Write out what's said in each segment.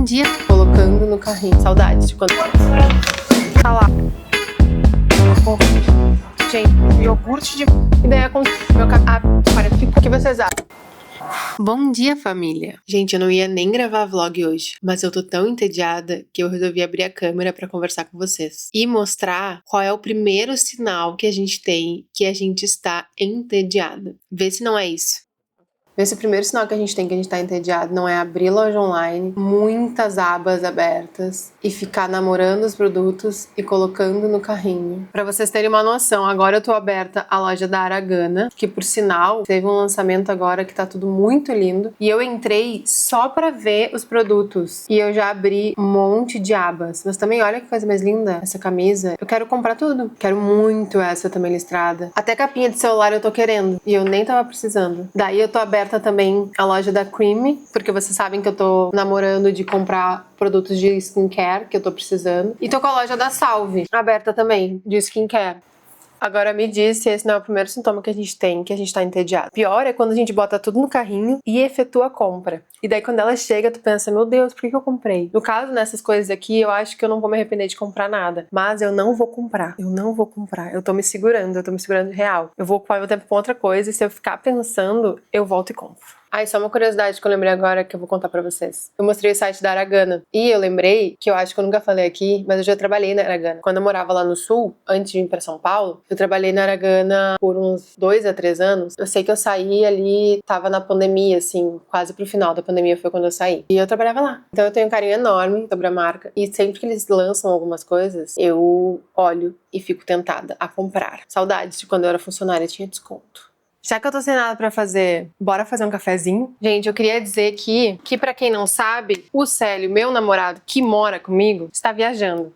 Bom dia. Colocando no carrinho. Saudades de quando... Tá lá. Gente, iogurte de... Ideia com... Meu o que vocês acham? Bom dia, família! Gente, eu não ia nem gravar vlog hoje, mas eu tô tão entediada que eu resolvi abrir a câmera pra conversar com vocês e mostrar qual é o primeiro sinal que a gente tem que a gente está entediada. Vê se não é isso. Esse primeiro sinal que a gente tem que a gente tá entediado não é abrir loja online, muitas abas abertas e ficar namorando os produtos e colocando no carrinho. Pra vocês terem uma noção, agora eu tô aberta a loja da Aragana, que por sinal teve um lançamento agora que tá tudo muito lindo, e eu entrei só pra ver os produtos e eu já abri um monte de abas. Mas também olha que coisa mais linda essa camisa. Eu quero comprar tudo. Quero muito essa também listrada. Até capinha de celular eu tô querendo e eu nem tava precisando. Daí eu tô aberta também a loja da Creamy, porque vocês sabem que eu tô namorando de comprar produtos de skincare que eu tô precisando. E tô com a loja da Salve aberta também, de skincare. Agora me diz se esse não é o primeiro sintoma que a gente tem, que a gente tá entediado. Pior é quando a gente bota tudo no carrinho e efetua a compra. E daí quando ela chega, tu pensa, meu Deus, por que eu comprei? No caso, nessas coisas aqui, eu acho que eu não vou me arrepender de comprar nada. Mas eu não vou comprar. Eu não vou comprar. Eu tô me segurando real. Eu vou ocupar meu tempo com outra coisa e se eu ficar pensando, eu volto e compro. Ah, e só uma curiosidade que eu lembrei agora que eu vou contar pra vocês. Eu mostrei o site da Aragana e eu lembrei que eu acho que eu nunca falei aqui, mas eu já trabalhei na Aragana. Quando eu morava lá no sul, antes de vir pra São Paulo, eu trabalhei na Aragana por uns 2 a 3 anos. Eu sei que eu saí ali, tava na pandemia, assim, quase pro final da pandemia foi quando eu saí. E eu trabalhava lá. Então eu tenho um carinho enorme sobre a marca e sempre que eles lançam algumas coisas, eu olho e fico tentada a comprar. Saudades de quando eu era funcionária e tinha desconto. Já que eu tô sem nada pra fazer, bora fazer um cafezinho? Gente, eu queria dizer que pra quem não sabe, o Célio, meu namorado, que mora comigo, está viajando.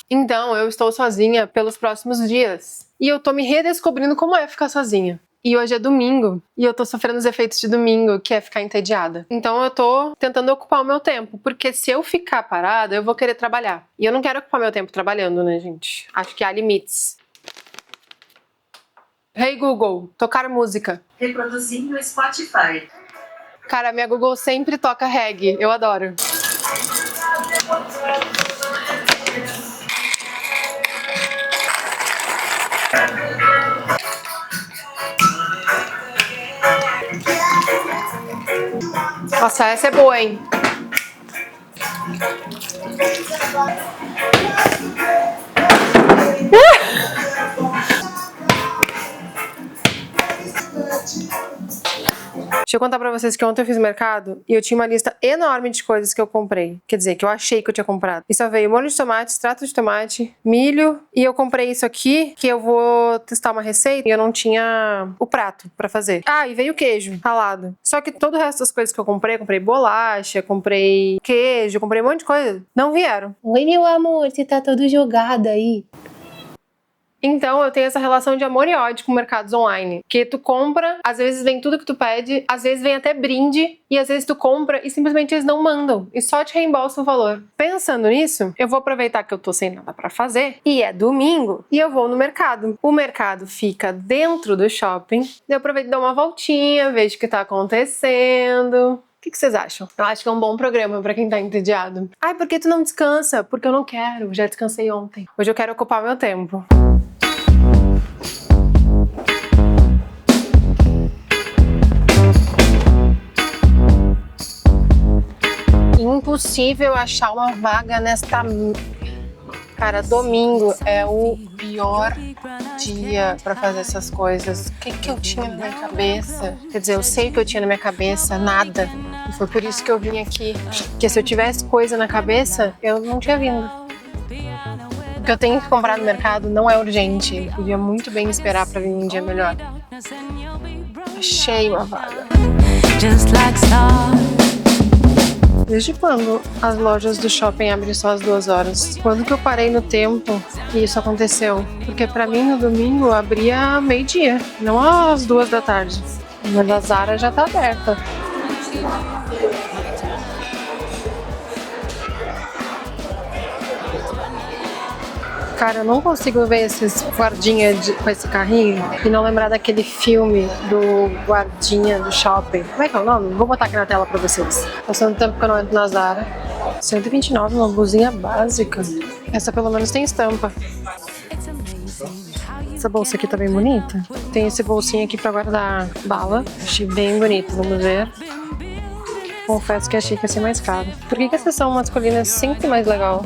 Então, eu estou sozinha pelos próximos dias. E eu tô me redescobrindo como é ficar sozinha. E hoje é domingo, e eu tô sofrendo os efeitos de domingo, que é ficar entediada. Então eu tô tentando ocupar o meu tempo, porque se eu ficar parada, eu vou querer trabalhar. E eu não quero ocupar meu tempo trabalhando, né, gente? Acho que há limites. Hey Google, tocar música. Reproduzindo no Spotify. Cara, minha Google sempre toca reggae, eu adoro. Nossa, essa é boa, hein? Deixa eu contar pra vocês que ontem eu fiz mercado e eu tinha uma lista enorme de coisas que eu comprei. Quer dizer, que eu achei que eu tinha comprado. E só veio molho de tomate, extrato de tomate, milho. E eu comprei isso aqui, que eu vou testar uma receita. E eu não tinha o prato pra fazer. Ah, e veio queijo ralado. Só que todo o resto das coisas que eu comprei bolacha, comprei queijo, comprei um monte de coisa. Não vieram. Oi, meu amor, você tá todo jogado aí. Então eu tenho essa relação de amor e ódio com mercados online. Que tu compra, às vezes vem tudo que tu pede, às vezes vem até brinde, e às vezes tu compra e simplesmente eles não mandam. E só te reembolsam o valor. Pensando nisso, eu vou aproveitar que eu tô sem nada pra fazer, e é domingo, e eu vou no mercado. O mercado fica dentro do shopping, eu aproveito e dou uma voltinha, vejo o que tá acontecendo. O que vocês acham? Eu acho que é um bom programa pra quem tá entediado. Ai, por que tu não descansa? Porque eu não quero, já descansei ontem. Hoje eu quero ocupar meu tempo. Impossível achar uma vaga nesta... Cara, domingo é o pior dia pra fazer essas coisas. O que eu tinha na minha cabeça? Quer dizer, eu sei o que eu tinha na minha cabeça, nada. E foi por isso que eu vim aqui. Porque se eu tivesse coisa na cabeça, eu não tinha vindo. O que eu tenho que comprar no mercado não é urgente. Eu podia muito bem esperar pra vir um dia melhor. Achei uma vaga. Desde quando as lojas do shopping abrem só às 2 horas? Quando que eu parei no tempo e isso aconteceu? Porque pra mim no domingo abria meio-dia, não às 2 da tarde. Mas a Zara já tá aberta. Cara, eu não consigo ver esses guardinhas com esse carrinho e não lembrar daquele filme do guardinha do shopping. Como é que é o nome? Vou botar aqui na tela pra vocês. Passando tempo que eu não entro na Zara. 129, uma blusinha básica. Essa pelo menos tem estampa. Essa bolsa aqui tá bem bonita. Tem esse bolsinho aqui pra guardar bala. Achei bem bonito, vamos ver. Confesso que achei que ia ser mais caro. Por que a seção masculina é sempre mais legal?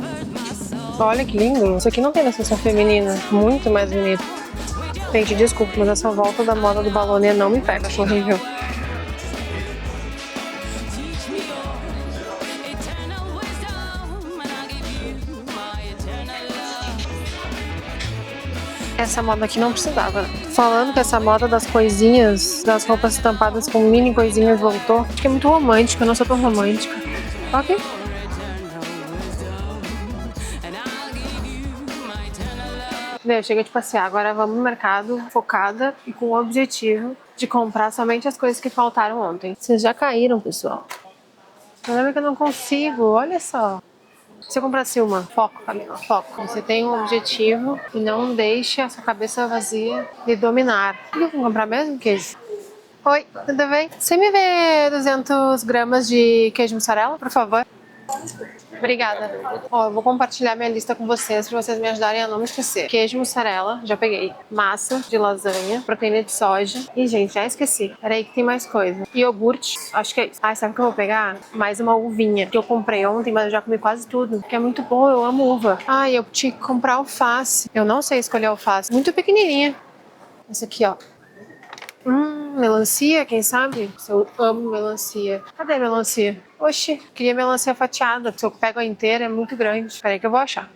Olha que lindo. Isso aqui não tem na seção feminina. Muito mais bonito. Gente, desculpa, mas essa volta da moda do balônia não me pega. Acho horrível. Essa moda aqui não precisava. Falando que essa moda das coisinhas, das roupas estampadas com mini coisinhas voltou. Acho que é muito romântica, eu não sou tão romântica. Ok. Eu cheguei de passear, agora vamos no mercado focada e com o objetivo de comprar somente as coisas que faltaram ontem. Vocês já caíram, pessoal. Lembra que eu não consigo, olha só. Se eu comprasse uma, foco, Camila, foco. Você tem um objetivo e não deixe a sua cabeça vazia de dominar. O que eu vou comprar mesmo, queijo? Oi, tudo bem? Você me vê 200 gramas de queijo mussarela, por favor? Obrigada. Ó, eu vou compartilhar minha lista com vocês para vocês me ajudarem a não me esquecer. Queijo mussarela, já peguei. Massa de lasanha, proteína de soja. E, gente, já esqueci. Peraí que tem mais coisa. Iogurte, acho que é isso. Ah, sabe o que eu vou pegar? Mais uma uvinha, que eu comprei ontem, mas eu já comi quase tudo. Que é muito bom, eu amo uva. Ah, eu tinha que comprar alface. Eu não sei escolher alface. Muito pequenininha. Essa aqui, ó. Melancia, quem sabe? Eu amo melancia. Cadê a melancia? Oxi, queria melancia fatiada. Se eu pego a inteira, é muito grande. Peraí que eu vou achar.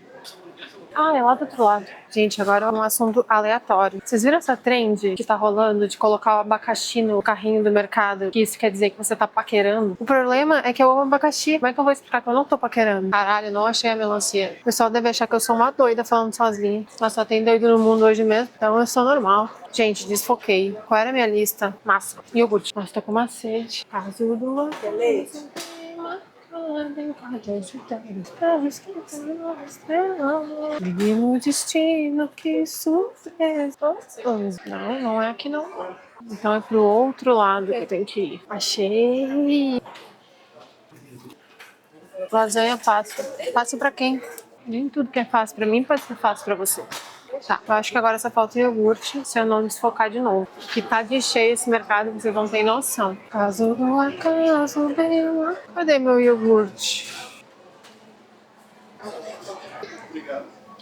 Ah, é lá do outro lado. Gente, agora é um assunto aleatório. Vocês viram essa trend que tá rolando de colocar o abacaxi no carrinho do mercado? Que isso quer dizer que você tá paquerando? O problema é que eu amo abacaxi. Como é que eu vou explicar que eu não tô paquerando? Caralho, não achei a melancia. O pessoal deve achar que eu sou uma doida falando sozinha. Mas só tem doido no mundo hoje mesmo, então eu sou normal. Gente, desfoquei. Qual era a minha lista? Massa. Iogurte. Nossa, tô com uma sede. Caso do leite. Menino destino, que surpresa. Não, não é aqui não. Então é pro outro lado que eu tenho que ir. Achei. Lasanha fácil. Fácil pra quem? Nem tudo que é fácil pra mim pode ser fácil pra você. Tá, eu acho que agora só falta iogurte, se eu não desfocar de novo. Que tá de cheio esse mercado, vocês não têm noção. Caso do acaso venha. Cadê meu iogurte?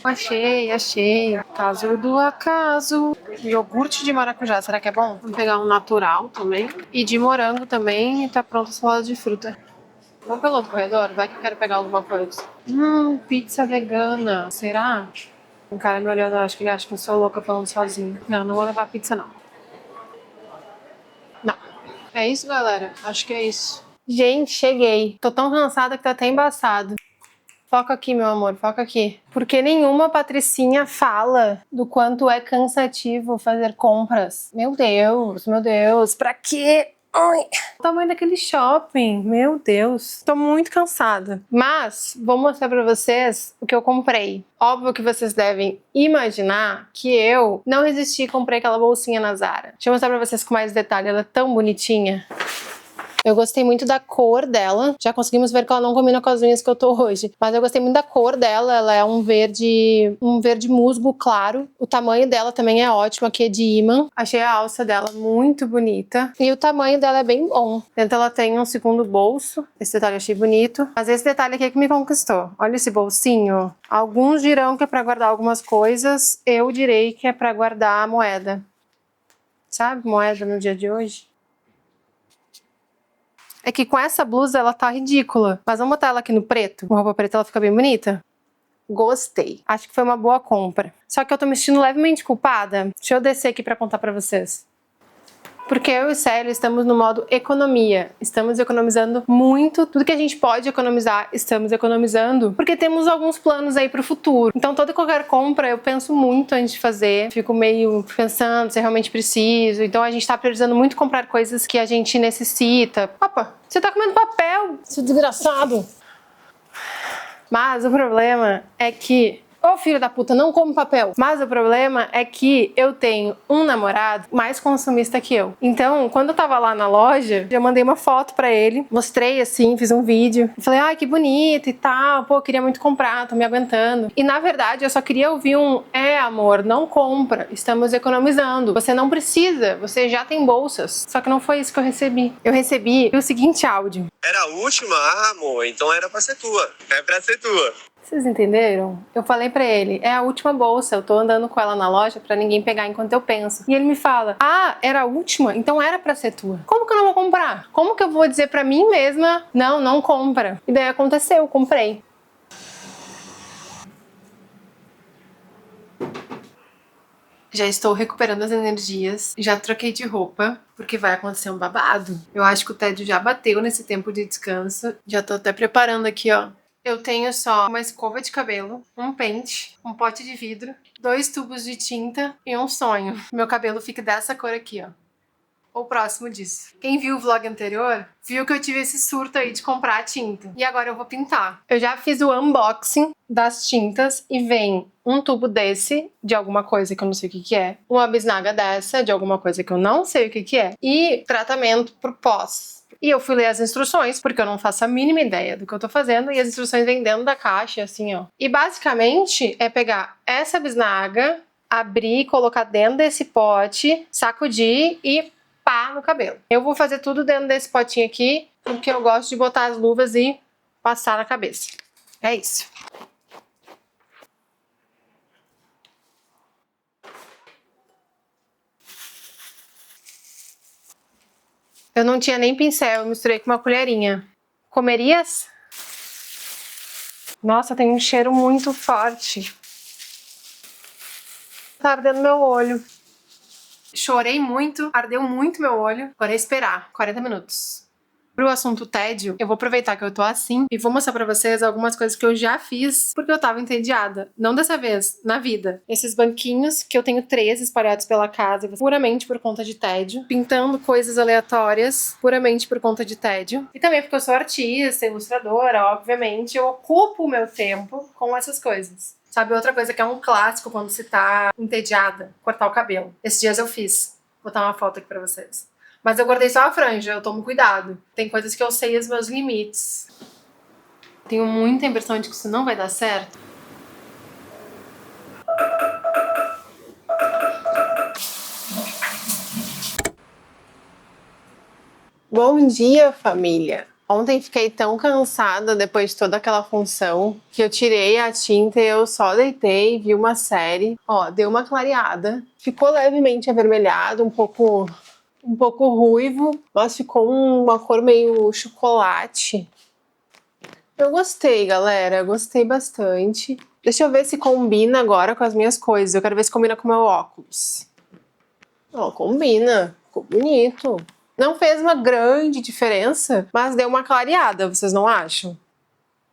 Achei. Caso do acaso. Iogurte de maracujá, será que é bom? Vamos pegar um natural também. E de morango também, e tá pronto a salada de fruta. Vamos pelo outro corredor? Vai que eu quero pegar alguma coisa. Pizza vegana. Será? O cara me olhando, acho que ele acha que eu sou louca falando sozinho. Não, não vou levar pizza, não. Não. É isso, galera? Acho que é isso. Gente, cheguei. Tô tão cansada que tá até embaçado. Foca aqui, meu amor, foca aqui. Porque nenhuma patricinha fala do quanto é cansativo fazer compras. Meu Deus, pra quê? Ai, o tamanho daquele shopping, meu Deus. Tô muito cansada. Mas vou mostrar pra vocês o que eu comprei. Óbvio que vocês devem imaginar que eu não resisti e comprei aquela bolsinha na Zara. Deixa eu mostrar pra vocês com mais detalhe, ela é tão bonitinha. Eu gostei muito da cor dela. Já conseguimos ver que ela não combina com as unhas que eu tô hoje. Mas eu gostei muito da cor dela. Ela é um verde musgo claro. O tamanho dela também é ótimo. Aqui é de imã. Achei a alça dela muito bonita. E o tamanho dela é bem bom. Dentro ela tem um segundo bolso. Esse detalhe eu achei bonito. Mas esse detalhe aqui é que me conquistou. Olha esse bolsinho. Alguns dirão que é pra guardar algumas coisas. Eu direi que é pra guardar a moeda. Sabe? Moeda no dia de hoje. É que com essa blusa ela tá ridícula. Mas vamos botar ela aqui no preto. Com roupa preta ela fica bem bonita. Gostei. Acho que foi uma boa compra. Só que eu tô me sentindo levemente culpada. Deixa eu descer aqui pra contar pra vocês. Porque eu e o Célio estamos no modo economia. Estamos economizando muito. Tudo que a gente pode economizar, estamos economizando. Porque temos alguns planos aí pro futuro. Então toda e qualquer compra eu penso muito antes de fazer. Fico meio pensando se eu realmente preciso. Então a gente tá priorizando muito comprar coisas que a gente necessita. Opa, você tá comendo papel, seu desgraçado. Mas o problema é que Ô filho da puta, não come papel. Mas o problema é que eu tenho um namorado mais consumista que eu. Então, quando eu tava lá na loja, eu mandei uma foto pra ele, mostrei assim, fiz um vídeo. Falei, ai, que bonito e tal. Pô, eu queria muito comprar, tô me aguentando. E na verdade, eu só queria ouvir amor, não compra. Estamos economizando. Você não precisa, você já tem bolsas. Só que não foi isso que eu recebi. Eu recebi o seguinte áudio. Era a última? Ah, amor, então era pra ser tua. É pra ser tua. Vocês entenderam? Eu falei pra ele, é a última bolsa, eu tô andando com ela na loja pra ninguém pegar enquanto eu penso. E ele me fala, ah, era a última? Então era pra ser tua. Como que eu não vou comprar? Como que eu vou dizer pra mim mesma, não compra? E daí aconteceu, eu comprei. Já estou recuperando as energias, já troquei de roupa, porque vai acontecer um babado. Eu acho que o tédio já bateu nesse tempo de descanso. Já tô até preparando aqui, ó. Eu tenho só uma escova de cabelo, um pente, um pote de vidro, 2 tubos de tinta e um sonho. Meu cabelo fica dessa cor aqui, ó. Ou próximo disso. Quem viu o vlog anterior, viu que eu tive esse surto aí de comprar a tinta. E agora eu vou pintar. Eu já fiz o unboxing das tintas e vem um tubo desse, de alguma coisa que eu não sei o que é, uma bisnaga dessa, de alguma coisa que eu não sei o que é, e tratamento pro pós. E eu fui ler as instruções, porque eu não faço a mínima ideia do que eu tô fazendo, e as instruções vêm dentro da caixa, assim, ó. E basicamente é pegar essa bisnaga, abrir, colocar dentro desse pote, sacudir e pá no cabelo. Eu vou fazer tudo dentro desse potinho aqui, porque eu gosto de botar as luvas e passar na cabeça. É isso. Eu não tinha nem pincel, eu misturei com uma colherinha. Comerias? Nossa, tem um cheiro muito forte. Tá ardendo meu olho. Chorei muito, ardeu muito meu olho. Agora é esperar 40 minutos. Pro assunto tédio, eu vou aproveitar que eu tô assim e vou mostrar pra vocês algumas coisas que eu já fiz porque eu tava entediada. Não dessa vez, na vida. Esses banquinhos, que eu tenho 3 espalhados pela casa, puramente por conta de tédio. Pintando coisas aleatórias, puramente por conta de tédio. E também porque eu sou artista, ilustradora, obviamente, eu ocupo o meu tempo com essas coisas. Sabe, outra coisa que é um clássico quando se tá entediada? Cortar o cabelo. Esses dias eu fiz. Vou botar uma foto aqui pra vocês. Mas eu cortei só a franja, eu tomo cuidado. Tem coisas que eu sei os meus limites. Tenho muita impressão de que isso não vai dar certo. Bom dia, família! Ontem fiquei tão cansada depois de toda aquela função que eu tirei a tinta e eu só deitei, vi uma série. Ó, deu uma clareada. Ficou levemente avermelhado, um pouco ruivo, mas ficou uma cor meio chocolate. Eu gostei, galera, eu gostei bastante. Deixa eu ver se combina agora com as minhas coisas. Eu quero ver se combina com o meu óculos. Ó, combina, ficou bonito. Não fez uma grande diferença, mas deu uma clareada, vocês não acham?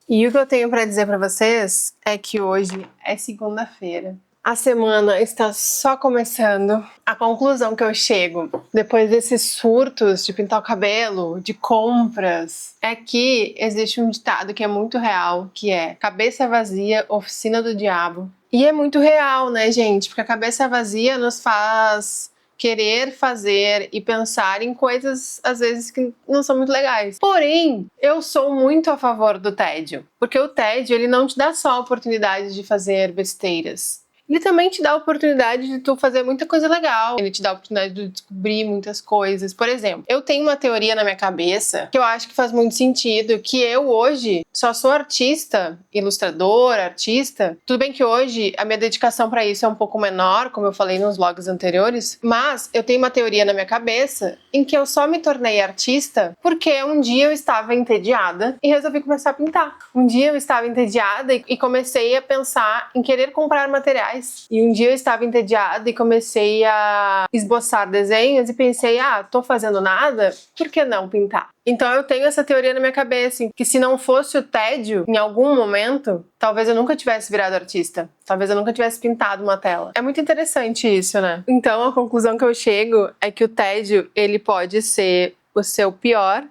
E o que eu tenho pra dizer pra vocês é que hoje é segunda-feira. A semana está só começando. A conclusão que eu chego, depois desses surtos de pintar o cabelo, de compras, é que existe um ditado que é muito real, que é cabeça vazia, oficina do diabo. E é muito real, né, gente? Porque a cabeça vazia nos faz querer fazer e pensar em coisas, às vezes, que não são muito legais. Porém, eu sou muito a favor do tédio. Porque o tédio, ele não te dá só a oportunidade de fazer besteiras. Ele também te dá a oportunidade de tu fazer muita coisa legal. Ele te dá a oportunidade de descobrir muitas coisas. Por exemplo, eu tenho uma teoria na minha cabeça que eu acho que faz muito sentido, que eu hoje só sou artista, ilustradora, artista. Tudo bem que hoje a minha dedicação para isso é um pouco menor, como eu falei nos vlogs anteriores, mas eu tenho uma teoria na minha cabeça em que eu só me tornei artista porque um dia eu estava entediada e resolvi começar a pintar. Um dia eu estava entediada e comecei a pensar em querer comprar materiais. E um dia eu estava entediada e comecei a esboçar desenhos e pensei, tô fazendo nada, por que não pintar? Então eu tenho essa teoria na minha cabeça, que se não fosse o tédio, em algum momento, talvez eu nunca tivesse virado artista. Talvez eu nunca tivesse pintado uma tela. É muito interessante isso, né? Então a conclusão que eu chego é que o tédio, ele pode ser o seu pior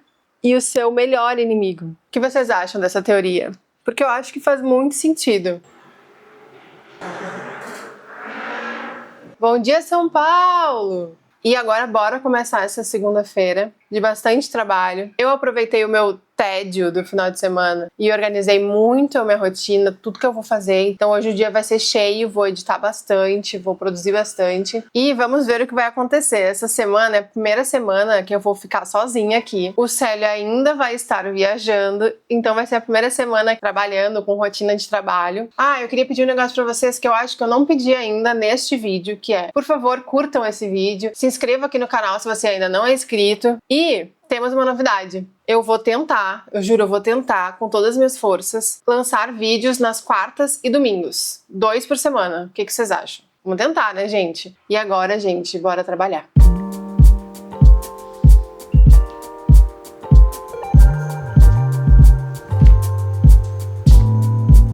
e o seu melhor inimigo. O que vocês acham dessa teoria? Porque eu acho que faz muito sentido. Bom dia, São Paulo! E agora bora começar essa segunda-feira de bastante trabalho. Eu aproveitei o meu tédio do final de semana e organizei muito a minha rotina, tudo que eu vou fazer. Então hoje o dia vai ser cheio, vou editar bastante, vou produzir bastante e vamos ver o que vai acontecer. Essa semana é a primeira semana que eu vou ficar sozinha aqui. O Célio ainda vai estar viajando, então vai ser a primeira semana trabalhando com rotina de trabalho. Eu queria pedir um negócio pra vocês que eu acho que eu não pedi ainda neste vídeo, que é, por favor, curtam esse vídeo, se inscreva aqui no canal se você ainda não é inscrito e temos uma novidade. Eu vou tentar, eu juro, eu vou tentar, com todas as minhas forças, lançar vídeos nas quartas e domingos. 2 por semana. O que vocês acham? Vamos tentar, né, gente? E agora, gente, bora trabalhar.